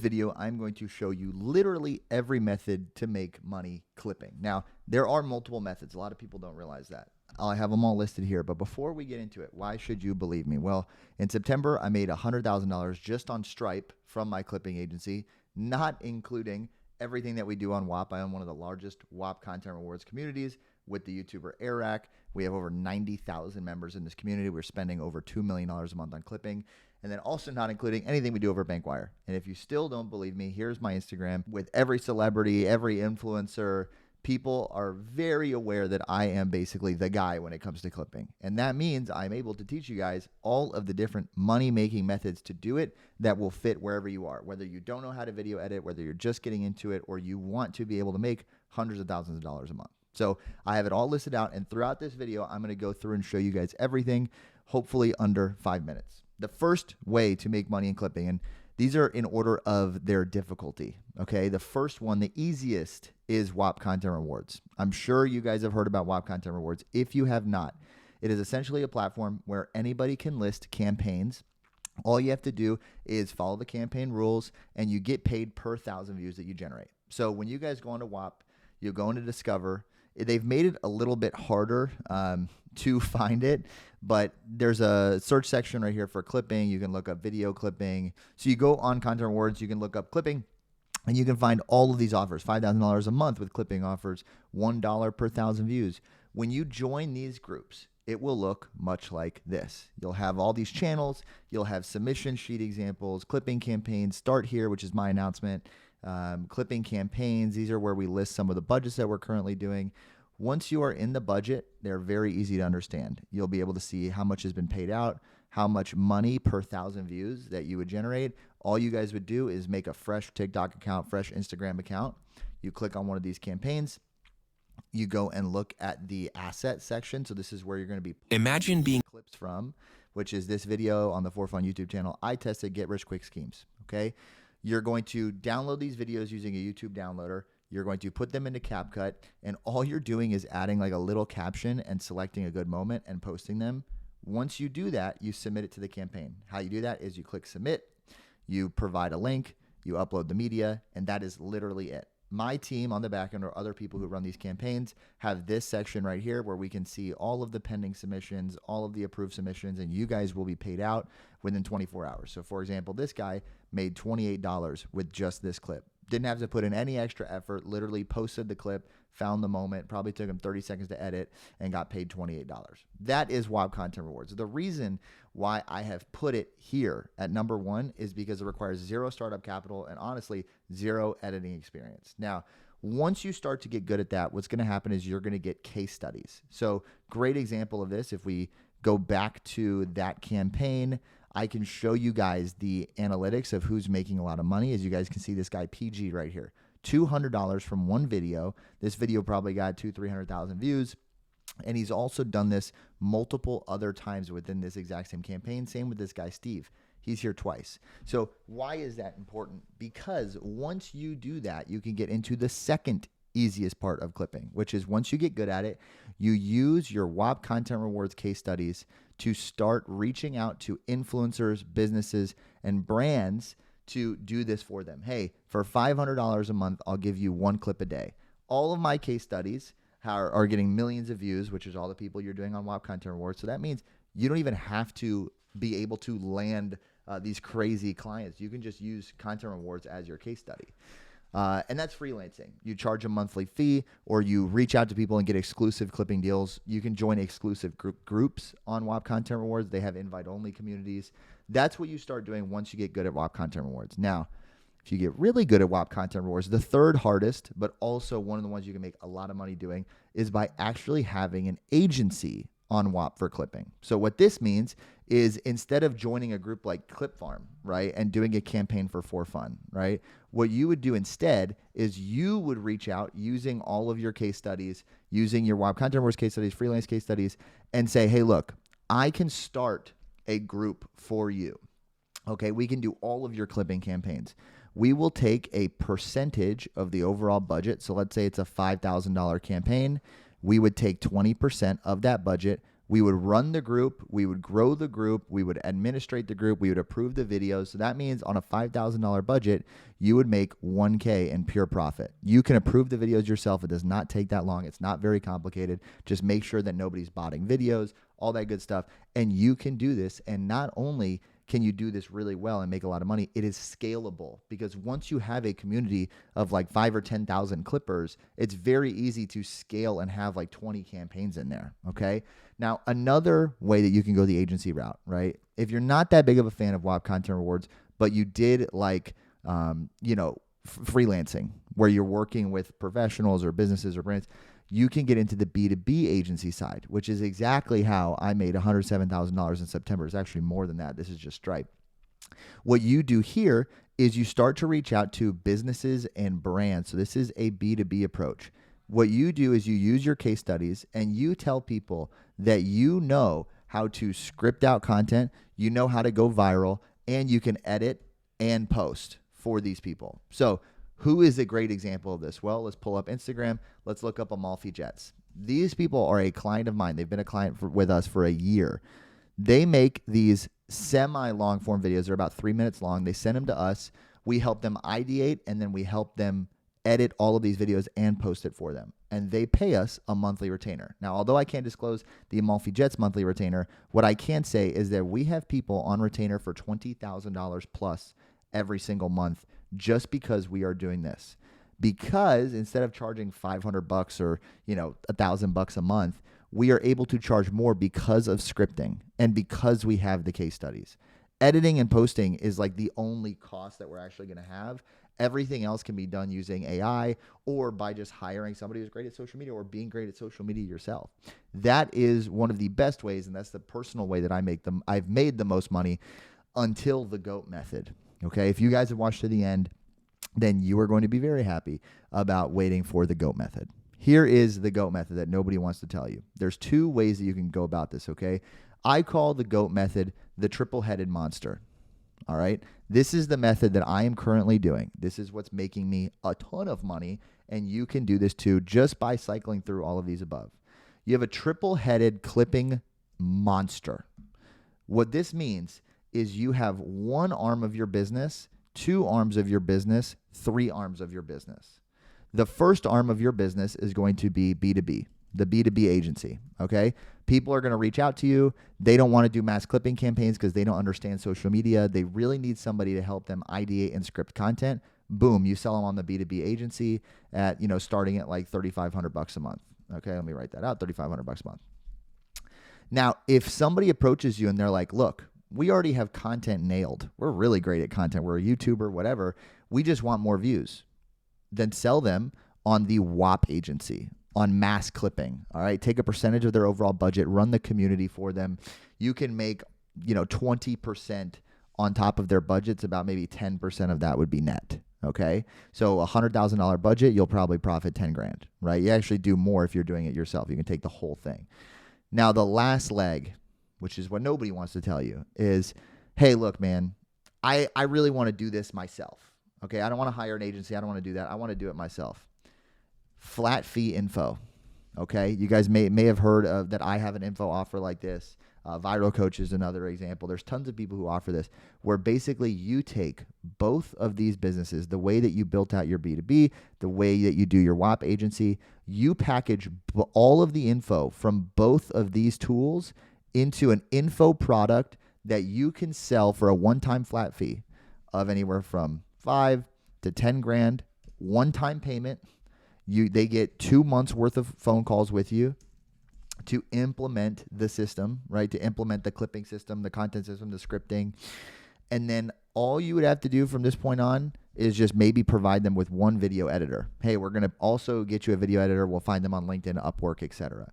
video, I'm going to show you literally every method to make money clipping. Now, there are multiple methods. A lot of people don't realize that. I have them all listed here. But before we get into it, why should you believe me? Well, in September, I made $100,000 just on Stripe from my clipping agency, not including everything that we do on Whop. I own one of the largest Whop content rewards communities with the YouTuber Eric. We have over 90,000 members in this community. We're spending over $2 million a month on clipping. And then also not including anything we do over Bankwire. And if you still don't believe me, here's my Instagram with every celebrity, every influencer. People are very aware that I am basically the guy when it comes to clipping. And that means I'm able to teach you guys all of the different money-making methods to do it that will fit wherever you are. Whether you don't know how to video edit, whether you're just getting into it, or you want to be able to make hundreds of thousands of dollars a month. So I have it all listed out. And throughout this video, I'm going to go through and show you guys everything, hopefully under 5 minutes. The first way to make money in clipping, and these are in order of their difficulty, okay? The first one, the easiest, is Whop Content Rewards. I'm sure you guys have heard about Whop Content Rewards. If you have not, it is essentially a platform where anybody can list campaigns. All you have to do is follow the campaign rules, and you get paid per 1,000 views that you generate. So when you guys go into Whop, you go into Discover. They've made it a little bit harder to find it, but there's a search section right here for clipping. You can look up video clipping. So you go on Content Rewards, you can look up clipping, and you can find all of these offers, $5,000 a month with clipping offers, $1 per 1,000 views. When you join these groups, it will look much like this. You'll have all these channels. You'll have submission sheet examples, clipping campaigns, start here, which is my announcement, clipping campaigns. These are where we list some of the budgets that we're currently doing. Once you are in the budget, they're very easy to understand. You'll be able to see how much has been paid out, how much money per 1,000 views that you would generate. All you guys would do is make a fresh TikTok account, fresh Instagram account. You click on one of these campaigns. You go and look at the asset section. So this is where you're going to be Imagine being clips from, which is this video on the For Fun YouTube channel. I tested Get Rich Quick Schemes. Okay. You're going to download these videos using a YouTube downloader. You're going to put them into CapCut, and all you're doing is adding like a little caption and selecting a good moment and posting them. Once you do that, you submit it to the campaign. How you do that is you click submit, you provide a link, you upload the media, and that is literally it. My team on the back end or other people who run these campaigns have this section right here where we can see all of the pending submissions, all of the approved submissions, and you guys will be paid out within 24 hours. So for example, this guy made $28 with just this clip. Didn't have to put in any extra effort, literally posted the clip, found the moment, probably took him 30 seconds to edit, and got paid $28. That is Whop Content Rewards. The reason why I have put it here at number one is because it requires zero startup capital and honestly, zero editing experience. Now, once you start to get good at that, what's going to happen is you're going to get case studies. So great example of this, if we go back to that campaign, I can show you guys the analytics of who's making a lot of money. As you guys can see, this guy PG right here, $200 from one video. This video probably got 200,000-300,000 views. And he's also done this multiple other times within this exact same campaign. Same with this guy, Steve. He's here twice. So why is that important? Because once you do that, you can get into the second easiest part of clipping, which is once you get good at it, you use your Whop Content Rewards case studies to start reaching out to influencers, businesses, and brands to do this for them. Hey, for $500 a month, I'll give you one clip a day. All of my case studies are getting millions of views, which is all the people you're doing on Whop Content Rewards. So that means you don't even have to be able to land these crazy clients. You can just use Content Rewards as your case study. And that's freelancing. You charge a monthly fee, or you reach out to people and get exclusive clipping deals. You can join exclusive groups on Whop Content Rewards. They have invite-only communities. That's what you start doing once you get good at Whop Content Rewards. Now, if you get really good at Whop Content Rewards, the third hardest, but also one of the ones you can make a lot of money doing, is by actually having an agency on Whop for clipping. So what this means is instead of joining a group like Clip Farm, right, and doing a campaign for fun, right, what you would do instead is you would reach out using all of your case studies, using your Whop Content Rewards case studies, freelance case studies, and say, hey, look, I can start a group for you. Okay, we can do all of your clipping campaigns. We will take a percentage of the overall budget. So let's say it's a $5,000 campaign. We would take 20% of that budget. We would run the group, we would grow the group, we would administrate the group, we would approve the videos. So that means on a $5,000 budget, you would make $1,000 in pure profit. You can approve the videos yourself. It does not take that long. It's not very complicated. Just make sure that nobody's botting videos, all that good stuff. And you can do this. And not only can you do this really well and make a lot of money, it is scalable, because once you have a community of like 5 or 10,000 clippers, it's very easy to scale and have like 20 campaigns in there. Okay. Now, another way that you can go the agency route, right? If you're not that big of a fan of Whop Content Rewards, but you did like, freelancing, where you're working with professionals or businesses or brands, you can get into the B2B agency side, which is exactly how I made $107,000 in September. It's actually more than that. This is just Stripe. What you do here is you start to reach out to businesses and brands. So this is a B2B approach. What you do is you use your case studies and you tell people that you know how to script out content, you know how to go viral, and you can edit and post for these people. So who is a great example of this? Well, let's pull up Instagram. Let's look up Amalfi Jets. These people are a client of mine. They've been a client with us for a year. They make these semi-long form videos. They're about 3 minutes long. They send them to us. We help them ideate, and then we help them edit all of these videos and post it for them. And they pay us a monthly retainer. Now, although I can't disclose the Amalfi Jets monthly retainer, what I can say is that we have people on retainer for $20,000 plus every single month, just because we are doing this. Because instead of charging $500 or $1,000 a month, we are able to charge more because of scripting and because we have the case studies. Editing and posting is like the only cost that we're actually going to have. Everything else can be done using AI or by just hiring somebody who's great at social media or being great at social media yourself. That is one of the best ways, and that's the personal way that I've made the most money until the GOAT method. Okay, if you guys have watched to the end, then you are going to be very happy about waiting for the GOAT method. Here is the GOAT method that nobody wants to tell you. There's 2 ways that you can go about this, okay? I call the GOAT method the triple-headed monster, all right? This is the method that I am currently doing. This is what's making me a ton of money, and you can do this too just by cycling through all of these above. You have a triple-headed clipping monster. What this means is you have 1 arm of your business, 2 arms of your business, 3 arms of your business. The first arm of your business is going to be B2B, the B2B agency, okay? People are going to reach out to you. They don't want to do mass clipping campaigns because they don't understand social media. They really need somebody to help them ideate and script content. Boom, you sell them on the B2B agency at, starting at like $3,500 a month. Okay, let me write that out, $3,500 a month. Now, if somebody approaches you and they're like, look, we already have content nailed. We're really great at content. We're a YouTuber, whatever. We just want more views. Then sell them on the Whop agency, on mass clipping. All right. Take a percentage of their overall budget, run the community for them. You can make, 20% on top of their budgets. About maybe 10% of that would be net. Okay. So $100,000 budget, you'll probably profit 10 grand, right? You actually do more if you're doing it yourself. You can take the whole thing. Now, the last leg, which is what nobody wants to tell you, is, hey, look, man, I really want to do this myself. Okay, I don't want to hire an agency. I don't want to do that. I want to do it myself. Flat fee info. Okay, you guys may have heard of that. I have an info offer like this. Viral Coach is another example. There's tons of people who offer this, where basically you take both of these businesses, the way that you built out your B2B, the way that you do your Whop agency, you package all of the info from both of these tools into an info product that you can sell for a one-time flat fee of anywhere from 5 to 10 grand, one-time payment. They get 2 months worth of phone calls with you to implement the system, right? To implement the clipping system, the content system, the scripting. And then all you would have to do from this point on is just maybe provide them with one video editor. Hey, we're going to also get you a video editor. We'll find them on LinkedIn, Upwork, etc.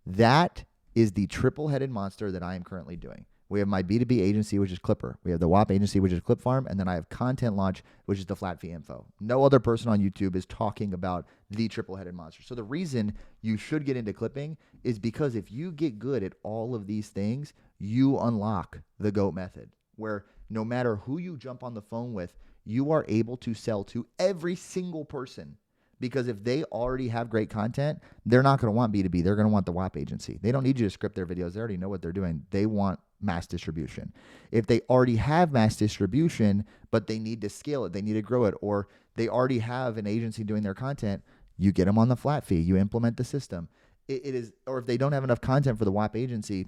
That is the triple-headed monster that I am currently doing. We have my B2B agency, which is Clipper. We have the Whop agency, which is Clip Farm. And then I have Content Launch, which is the flat fee info. No other person on YouTube is talking about the triple-headed monster. So the reason you should get into clipping is because if you get good at all of these things, you unlock the GOAT method, where no matter who you jump on the phone with, you are able to sell to every single person Because if they already have great content, they're not going to want B2B. They're going to want the Whop agency. They don't need you to script their videos. They already know what they're doing. They want mass distribution. If they already have mass distribution, but they need to scale it, they need to grow it, or they already have an agency doing their content, you get them on the flat fee. You implement the system. It is, or if they don't have enough content for the Whop agency,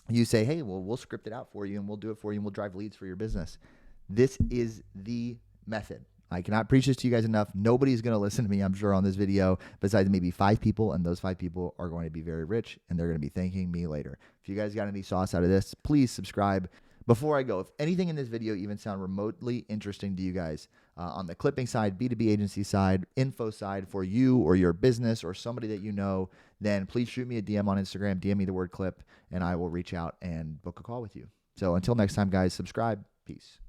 you say, hey, well, we'll script it out for you and we'll do it for you and we'll drive leads for your business. This is the method. I cannot preach this to you guys enough. Nobody's going to listen to me, I'm sure, on this video besides maybe 5 people, and those 5 people are going to be very rich, and they're going to be thanking me later. If you guys got any sauce out of this, please subscribe. Before I go, if anything in this video even sound remotely interesting to you guys, on the clipping side, B2B agency side, info side for you or your business or somebody that you know, then please shoot me a DM on Instagram, DM me the word clip, and I will reach out and book a call with you. So until next time, guys, subscribe. Peace.